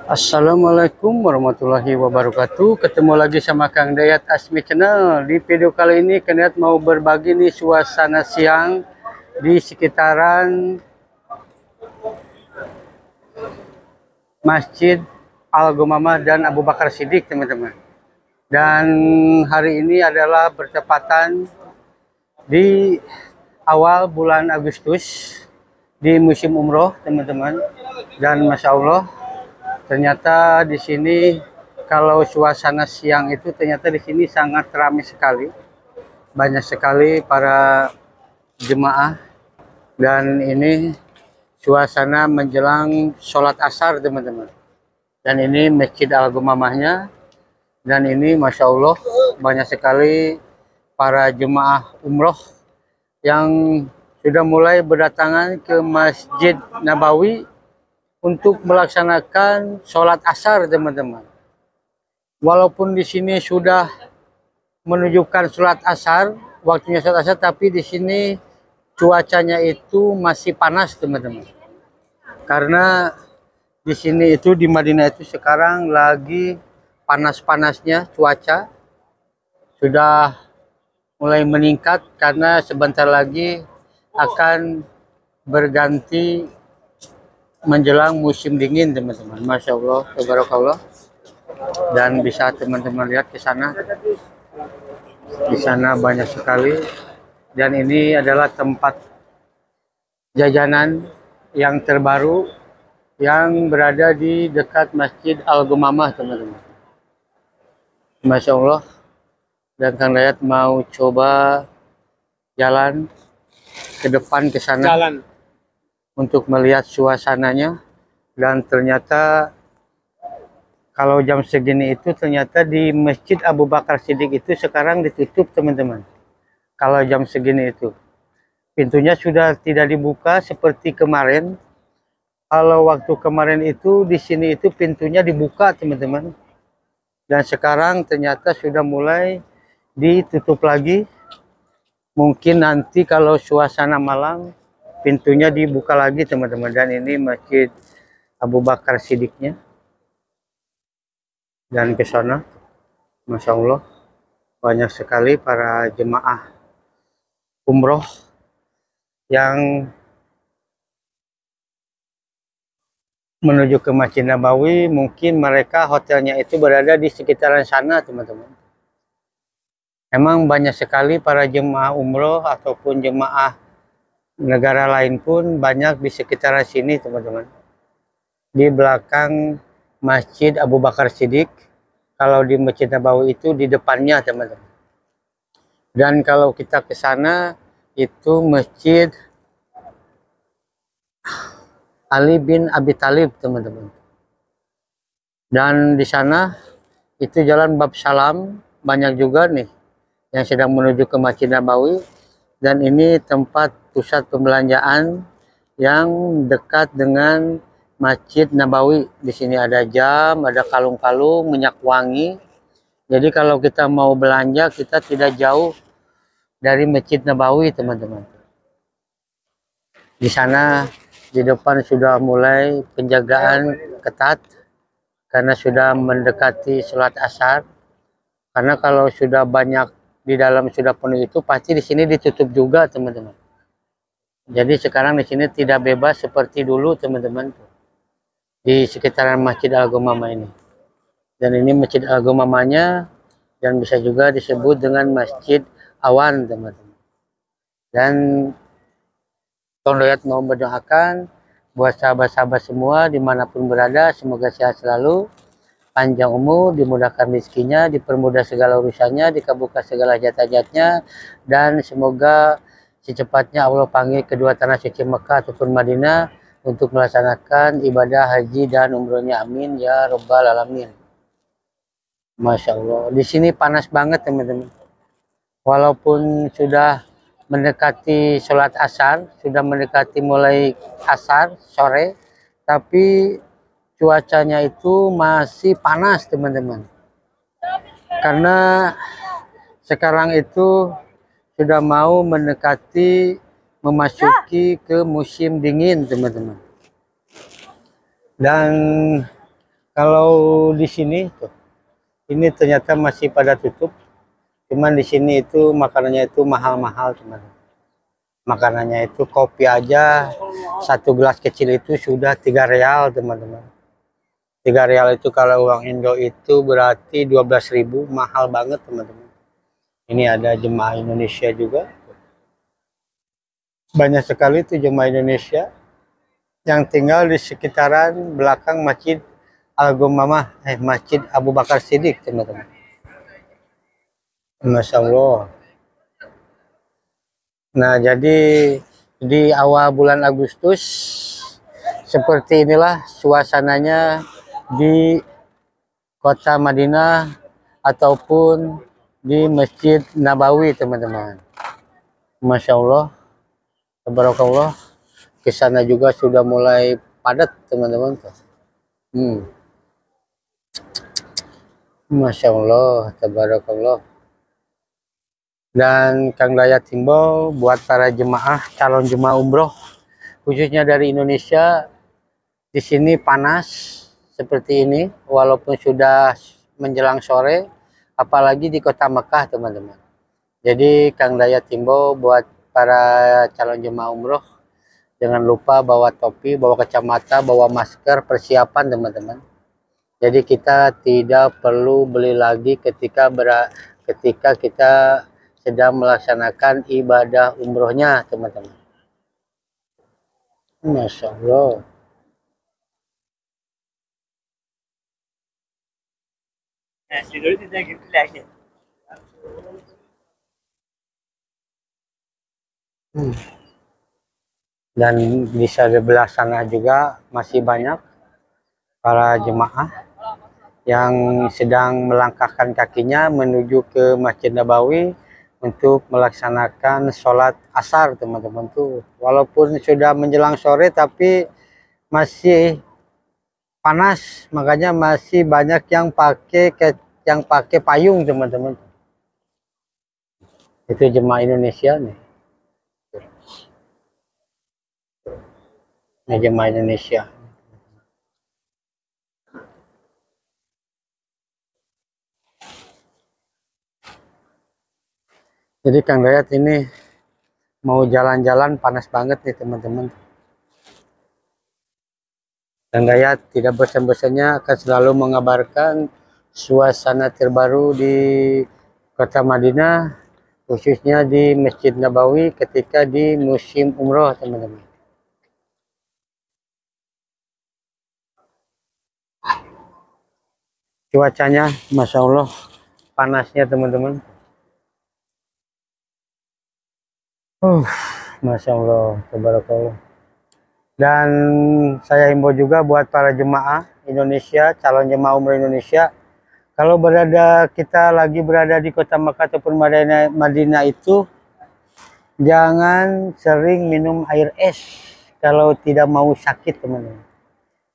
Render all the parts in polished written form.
Assalamualaikum warahmatullahi wabarakatuh. Ketemu lagi sama Kang Dayat Asmi Channel. Di video kali ini Kang Dayat mau berbagi nih suasana siang di sekitaran Masjid Al-Ghamamah dan Abu Bakar Siddiq, teman-teman. Dan hari ini adalah bertepatan di awal bulan Agustus di musim umroh, teman-teman. Dan Masya Allah, ternyata di sini kalau suasana siang itu ternyata di sini sangat ramai sekali. Banyak sekali para jemaah, dan ini suasana menjelang sholat asar, teman-teman. Dan ini Masjid Al-Ghamamahnya, dan ini Masya Allah banyak sekali para jemaah umroh yang sudah mulai berdatangan ke Masjid Nabawi untuk melaksanakan sholat asar, teman-teman. Walaupun di sini sudah menunjukkan sholat asar, waktunya sholat asar, tapi di sini cuacanya itu masih panas, teman-teman. Karena di sini itu di Madinah itu sekarang lagi panas-panasnya cuaca, sudah mulai meningkat karena sebentar lagi akan berganti menjelang musim dingin, teman-teman. Masya Allah, tabarakallah. Dan bisa teman-teman lihat ke sana, di sana banyak sekali. Dan ini adalah tempat jajanan yang terbaru yang berada di dekat Masjid Al-Ghamamah, teman-teman. Masya Allah. Dan Kang Dayat mau coba jalan ke depan ke sana untuk melihat suasananya. Dan ternyata kalau jam segini itu ternyata di Masjid Abu Bakar Siddiq itu sekarang ditutup, teman-teman. Kalau jam segini itu pintunya sudah tidak dibuka seperti kemarin. Kalau waktu kemarin itu di sini itu pintunya dibuka, teman-teman. Dan sekarang ternyata sudah mulai ditutup lagi. Mungkin nanti kalau suasana malam pintunya dibuka lagi, teman-teman. Dan ini Masjid Abu Bakar Siddiqnya. Dan ke sana, Masya Allah, banyak sekali para jemaah umroh yang menuju ke Masjid Nabawi. Mungkin mereka hotelnya itu berada di sekitaran sana, teman-teman. Emang banyak sekali para jemaah umroh ataupun jemaah negara lain pun banyak di sekitaran sini, teman-teman. Di belakang Masjid Abu Bakar Siddiq. Kalau di Masjid Nabawi itu di depannya, teman-teman. Dan kalau kita ke sana itu Masjid Ali bin Abi Thalib, teman-teman. Dan di sana itu jalan Bab Salam, banyak juga nih yang sedang menuju ke Masjid Nabawi. Dan ini tempat pusat pembelanjaan yang dekat dengan Masjid Nabawi. Di sini ada jam, ada kalung-kalung, minyak wangi. Jadi kalau kita mau belanja, kita tidak jauh dari Masjid Nabawi, teman-teman. Di sana di depan sudah mulai penjagaan ketat karena sudah mendekati sholat asar. Karena kalau sudah banyak di dalam sudah penuh itu pasti di sini ditutup juga, teman-teman. Jadi sekarang di sini tidak bebas seperti dulu, teman-teman, di sekitaran Masjid Al-Ghamamah ini. Dan ini Masjid Al-Ghamamahnya, dan bisa juga disebut dengan Masjid Awan, teman-teman. Dan Kang Dayat mau mendoakan buat sahabat-sahabat semua dimanapun berada, semoga sehat selalu, panjang umur, dimudahkan rezekinya, dipermudah segala urusannya, dikabulkan segala hajat-hajatnya, dan semoga secepatnya Allah panggil kedua tanah suci Mekah ataupun Madinah untuk melaksanakan ibadah haji dan umrohnya. Amin ya robbal alamin. Masya Allah, di sini panas banget, teman-teman. Walaupun sudah mendekati sholat asar, sudah mendekati mulai asar sore, tapi cuacanya itu masih panas, teman-teman. Karena sekarang itu sudah mau mendekati memasuki ke musim dingin, teman-teman. Dan Kalau di sini tuh, ini ternyata masih pada tutup. Cuman di sini itu makanannya itu mahal-mahal, teman. Makanannya itu kopi aja satu gelas kecil itu sudah 3 real, teman-teman. 3 real itu kalau uang Indo itu berarti 12.000, mahal banget, teman-teman. Ini ada jemaah Indonesia juga. Banyak sekali tuh jemaah Indonesia yang tinggal di sekitaran belakang Masjid Al-Gumamah, Masjid Abu Bakar Siddiq, teman-teman. Masya Allah. Nah, jadi di awal bulan Agustus seperti inilah suasananya di kota Madinah ataupun di Masjid Nabawi, teman-teman. Masya Allah, tabarakallah. Ke sana juga sudah mulai padat, teman-teman. Masya Allah, tabarakallah. Dan Kang Dayat himbau buat para jemaah, calon jemaah umroh, khususnya dari Indonesia, di sini panas seperti ini, walaupun sudah menjelang sore, apalagi di kota Mekah, teman-teman. Jadi Kang Dayat himbau buat para calon jemaah umroh, jangan lupa bawa topi, bawa kacamata, bawa masker, persiapan, teman-teman. Jadi kita tidak perlu beli lagi ketika kita sedang melaksanakan ibadah umrohnya, teman-teman. Masya Allah. Dan di sebelah sana juga masih banyak para jemaah yang sedang melangkahkan kakinya menuju ke Masjid Nabawi untuk melaksanakan sholat asar, teman-teman tuh. Walaupun sudah menjelang sore tapi masih panas, makanya masih banyak yang pakai payung, teman-teman. Itu jemaah Indonesia nih. Ini jemaah Indonesia. Jadi Kang Dayat ini mau jalan-jalan panas banget nih, teman-teman. Kang Dayat tidak bosan-bosannya akan selalu mengabarkan suasana terbaru di Kota Madinah, khususnya di Masjid Nabawi ketika di musim umroh, teman-teman. Cuacanya, Masya Allah, panasnya, teman-teman. Masya Allah, tabarakallah. Dan saya himbau juga buat para jemaah Indonesia, calon jemaah umroh Indonesia, kalau kita lagi berada di kota Makkah ataupun Madinah itu, jangan sering minum air es kalau tidak mau sakit, teman-teman.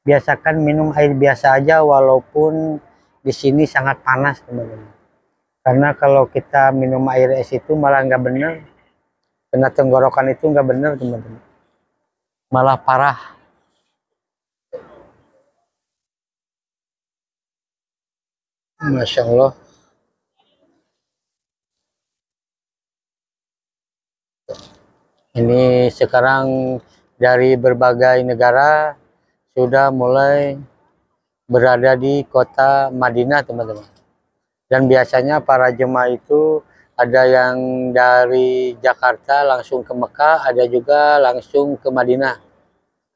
Biasakan minum air biasa aja walaupun di sini sangat panas, teman-teman. Karena kalau kita minum air es itu malah nggak benar, kena tenggorokan itu nggak benar, teman-teman. Malah parah. Masya Allah. Ini sekarang dari berbagai negara sudah mulai berada di kota Madinah, teman-teman. Dan biasanya para jemaah itu ada yang dari Jakarta langsung ke Mekah, ada juga langsung ke Madinah.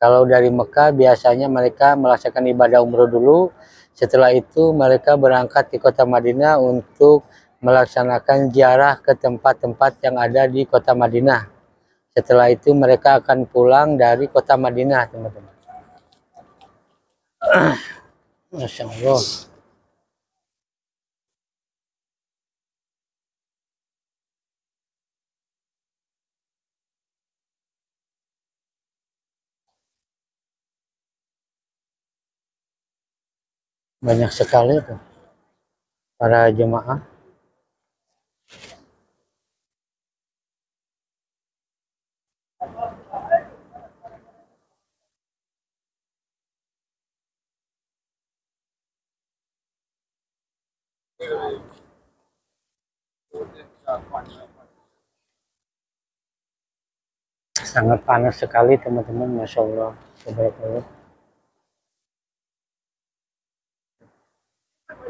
Kalau dari Mekah biasanya mereka melaksanakan ibadah umroh dulu, setelah itu mereka berangkat di kota Madinah untuk melaksanakan ziarah ke tempat-tempat yang ada di kota Madinah. Setelah itu mereka akan pulang dari kota Madinah, teman-teman. Masya Allah. Banyak sekali tuh para jemaah. Sangat panas sekali teman-teman, Masya Allah.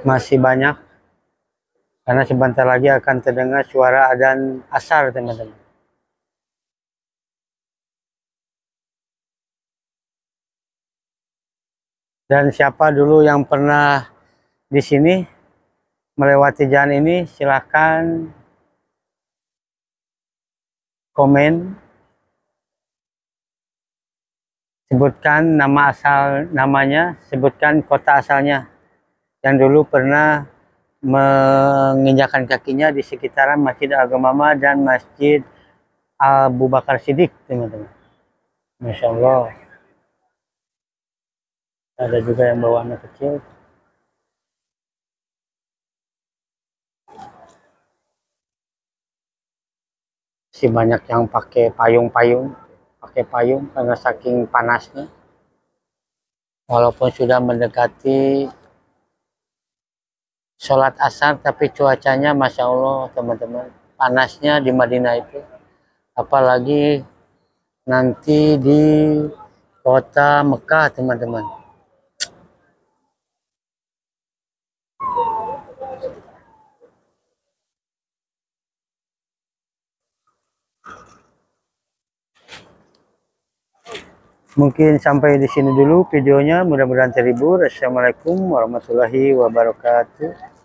Masih banyak, karena sebentar lagi akan terdengar suara adzan asar teman-teman. Dan siapa dulu yang pernah di sini melewati jalan ini, silahkan komen, sebutkan nama asal namanya, sebutkan kota asalnya yang dulu pernah menginjakan kakinya di sekitaran Masjid Al-Ghamamah dan Masjid Abu Bakar Siddiq teman-teman. Masya Allah. Ada juga yang bawa anak kecil. Si banyak yang pakai payung karena saking panasnya. Walaupun sudah mendekati sholat asar, tapi cuacanya Masya Allah teman-teman. Panasnya di Madinah itu. Apalagi nanti di kota Mekah teman-teman. Mungkin sampai di sini dulu videonya, mudah-mudahan terhibur. Assalamualaikum warahmatullahi wabarakatuh.